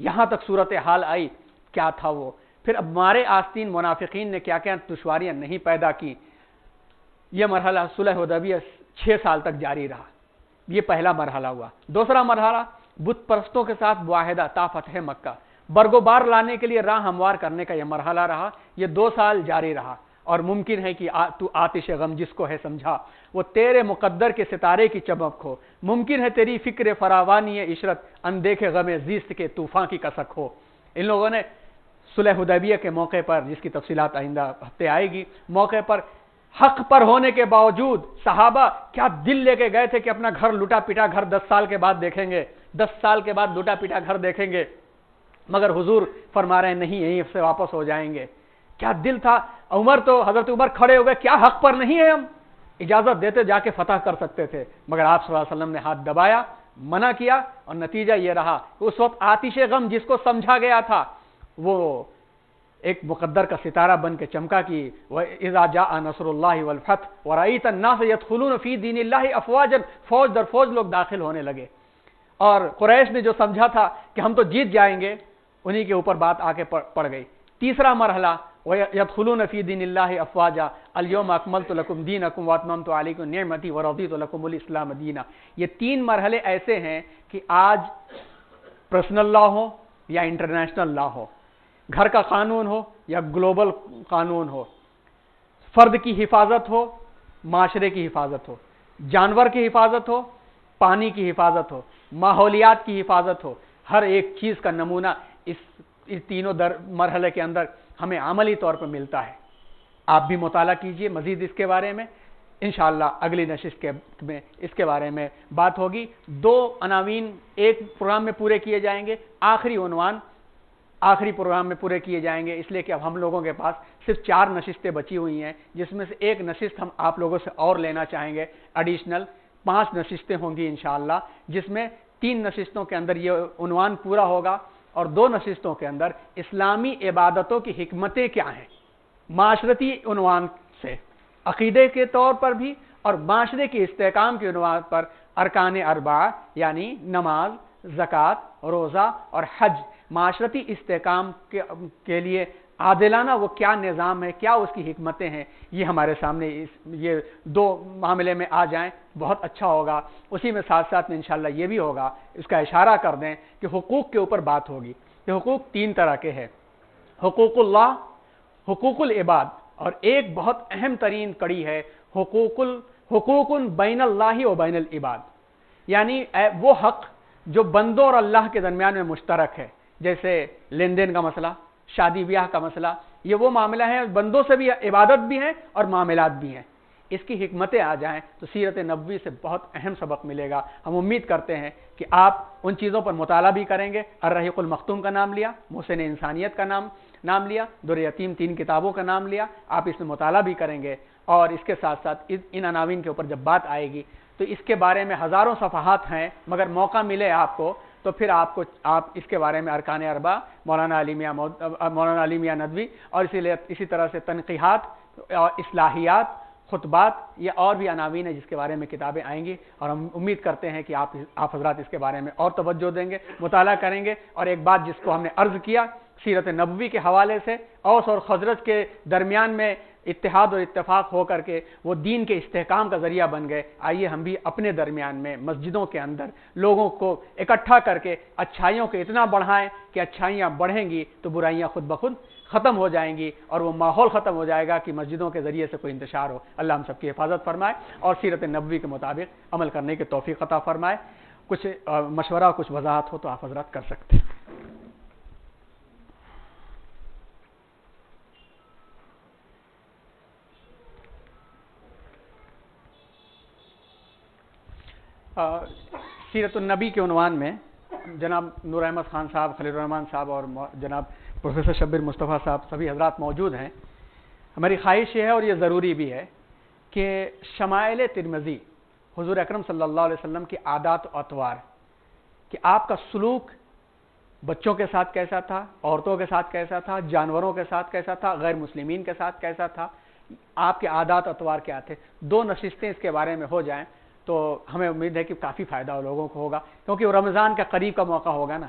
یہاں تک صورت حال آئی کیا تھا وہ. پھر اب ہمارے آستین منافقین نے کیا کیا دشواریاں نہیں پیدا کی. یہ مرحلہ صلح حدیبیہ 6 سال تک جاری رہا. یہ پہلا مرحلہ ہوا. دوسرا مرحلہ بت پرستوں کے ساتھ معاہدہ تا فتح مکہ، برگوبار لانے کے لیے راہ ہموار کرنے کا یہ مرحلہ رہا. یہ 2 سال جاری رہا. اور ممکن ہے کہ تو آتش غم جس کو ہے سمجھا، وہ تیرے مقدر کے ستارے کی چمک ہو. ممکن ہے تیری فکر فراوانی عشرت، اندیکھے غم زیست کے طوفان کی کسک ہو. ان لوگوں نے صلح حدیبیہ کے موقع پر، جس کی تفصیلات آئندہ ہفتے آئے گی، موقع پر حق پر ہونے کے باوجود صحابہ کیا دل لے کے گئے تھے کہ اپنا گھر لٹا پٹا گھر 10 سال کے بعد دیکھیں گے، 10 سال کے بعد لٹا پٹا گھر دیکھیں گے، مگر حضور فرما رہے ہیں نہیں، یہیں سے واپس ہو جائیں گے. کیا دل تھا. حضرت عمر کھڑے ہو گئے، کیا حق پر نہیں ہے، ہم اجازت دیتے جا کے فتح کر سکتے تھے، مگر آپ صلی اللہ علیہ وسلم نے ہاتھ دبایا، منع کیا، اور نتیجہ یہ رہا کہ اس وقت آتش غم جس کو سمجھا گیا تھا وہ ایک مقدر کا ستارہ بن کے چمکا کہ اذا جاء نصر اللہ والفتح ورأیت الناس يدخلون فی دین اللہ افواجا، فوج در فوج لوگ داخل ہونے لگے. اور قریش نے جو سمجھا تھا کہ ہم تو جیت جائیں گے، انہی کے اوپر بات آ کے پڑ گئی. تیسرا مرحلہ وَيَدْخُلُونَ فِي دِينِ اللَّهِ أَفْوَاجًا الْيَوْمَ أَكْمَلْتُ لَكُمْ دِينَكُمْ وَأَتْمَمْتُ عَلَيْكُمْ نِعْمَتِي وَرَضِيتُ لَكُمُ الْإِسْلَامَ دِينًا. یہ 3 مرحلے ایسے ہیں کہ آج پرسنل لا ہو یا انٹرنیشنل لا ہو، گھر کا قانون ہو یا گلوبل قانون ہو، فرد کی حفاظت ہو، معاشرے کی حفاظت ہو، جانور کی حفاظت ہو، پانی کی حفاظت ہو، ماحولیات کی حفاظت ہو، ہر ایک چیز کا نمونہ اس تینوں مرحلے کے اندر ہمیں عملی طور پر ملتا ہے. آپ بھی مطالعہ کیجئے مزید اس کے بارے میں. انشاءاللہ اگلی نشست میں اس کے بارے میں بات ہوگی. 2 عناوین ایک پروگرام میں پورے کیے جائیں گے، آخری عنوان آخری پروگرام میں پورے کیے جائیں گے، اس لیے کہ اب ہم لوگوں کے پاس صرف 4 نشستیں بچی ہوئی ہیں، جس میں سے ایک نشست ہم آپ لوگوں سے اور لینا چاہیں گے ایڈیشنل. 5 نشستیں ہوں گی انشاءاللہ، جس میں 3 نشستوں کے اندر یہ عنوان پورا ہوگا اور 2 نشستوں کے اندر اسلامی عبادتوں کی حکمتیں کیا ہیں، معاشرتی عنوان سے، عقیدے کے طور پر بھی اور معاشرے کے استحکام کے عنوان پر ارکان 4 یعنی نماز، زکوٰۃ، روزہ اور حج، معاشرتی استحکام کے لیے عادلانہ وہ کیا نظام ہے، کیا اس کی حکمتیں ہیں، یہ ہمارے سامنے یہ 2 معاملے میں آ جائیں بہت اچھا ہوگا. اسی میں ساتھ ساتھ میں انشاءاللہ یہ بھی ہوگا، اس کا اشارہ کر دیں کہ حقوق کے اوپر بات ہوگی. کہ حقوق 3 طرح کے ہیں، حقوق اللہ، حقوق العباد، اور ایک بہت اہم ترین کڑی ہے حقوق بین اللہ و بین العباد، یعنی وہ حق جو بندوں اور اللہ کے درمیان میں مشترک ہے، جیسے لین دین کا مسئلہ، شادی بیاہ کا مسئلہ. یہ وہ معاملہ ہے بندوں سے بھی عبادت بھی ہیں اور معاملات بھی ہیں. اس کی حکمتیں آ جائیں تو سیرت نبوی سے بہت اہم سبق ملے گا. ہم امید کرتے ہیں کہ آپ ان چیزوں پر مطالعہ بھی کریں گے. الرحیق المختوم کا نام لیا، محسن انسانیت کا نام لیا، در یتیم 3 کتابوں کا نام لیا. آپ اس میں مطالعہ بھی کریں گے اور اس کے ساتھ ساتھ ان عناوین کے اوپر جب بات آئے گی تو اس کے بارے میں ہزاروں صفحات ہیں، مگر موقع ملے آپ کو تو پھر آپ اس کے بارے میں ارکان 4 مولانا علی میاں ندوی اور اسی طرح سے تنقیحات اور اصلاحیات، خطبات، یہ اور بھی عناوین ہیں جس کے بارے میں کتابیں آئیں گی، اور ہم امید کرتے ہیں کہ آپ حضرات اس کے بارے میں اور توجہ دیں گے، مطالعہ کریں گے. اور ایک بات جس کو ہم نے عرض کیا سیرت نبوی کے حوالے سے، اوس اور خزرج کے درمیان میں اتحاد اور اتفاق ہو کر کے وہ دین کے استحکام کا ذریعہ بن گئے. آئیے ہم بھی اپنے درمیان میں مسجدوں کے اندر لوگوں کو اکٹھا کر کے اچھائیوں کو اتنا بڑھائیں کہ اچھائیاں بڑھیں گی تو برائیاں خود بخود ختم ہو جائیں گی اور وہ ماحول ختم ہو جائے گا کہ مسجدوں کے ذریعے سے کوئی انتشار ہو. اللہ ہم سب کی حفاظت فرمائے اور سیرت نبوی کے مطابق عمل کرنے کی توفیق عطا فرمائے. کچھ مشورہ، کچھ وضاحت ہو تو آپ حضرات کر سکتے ہیں. سیرت النبی کے عنوان میں جناب نور احمد خان صاحب، خلیل الرحمان صاحب اور جناب پروفیسر شبیر مصطفیٰ صاحب سبھی حضرات موجود ہیں. ہماری خواہش یہ ہے اور یہ ضروری بھی ہے کہ شمائل ترمذی حضور اکرم صلی اللہ علیہ وسلم کی عادات و اطوار، کہ آپ کا سلوک بچوں کے ساتھ کیسا تھا، عورتوں کے ساتھ کیسا تھا، جانوروں کے ساتھ کیسا تھا، غیر مسلمین کے ساتھ کیسا تھا، آپ کے عادات اطوار کیا تھے. 2 نشستیں اس کے بارے میں ہو جائیں تو ہمیں امید ہے کہ کافی فائدہ لوگوں کو ہوگا، کیونکہ رمضان کا قریب کا موقع ہوگا نا.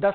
10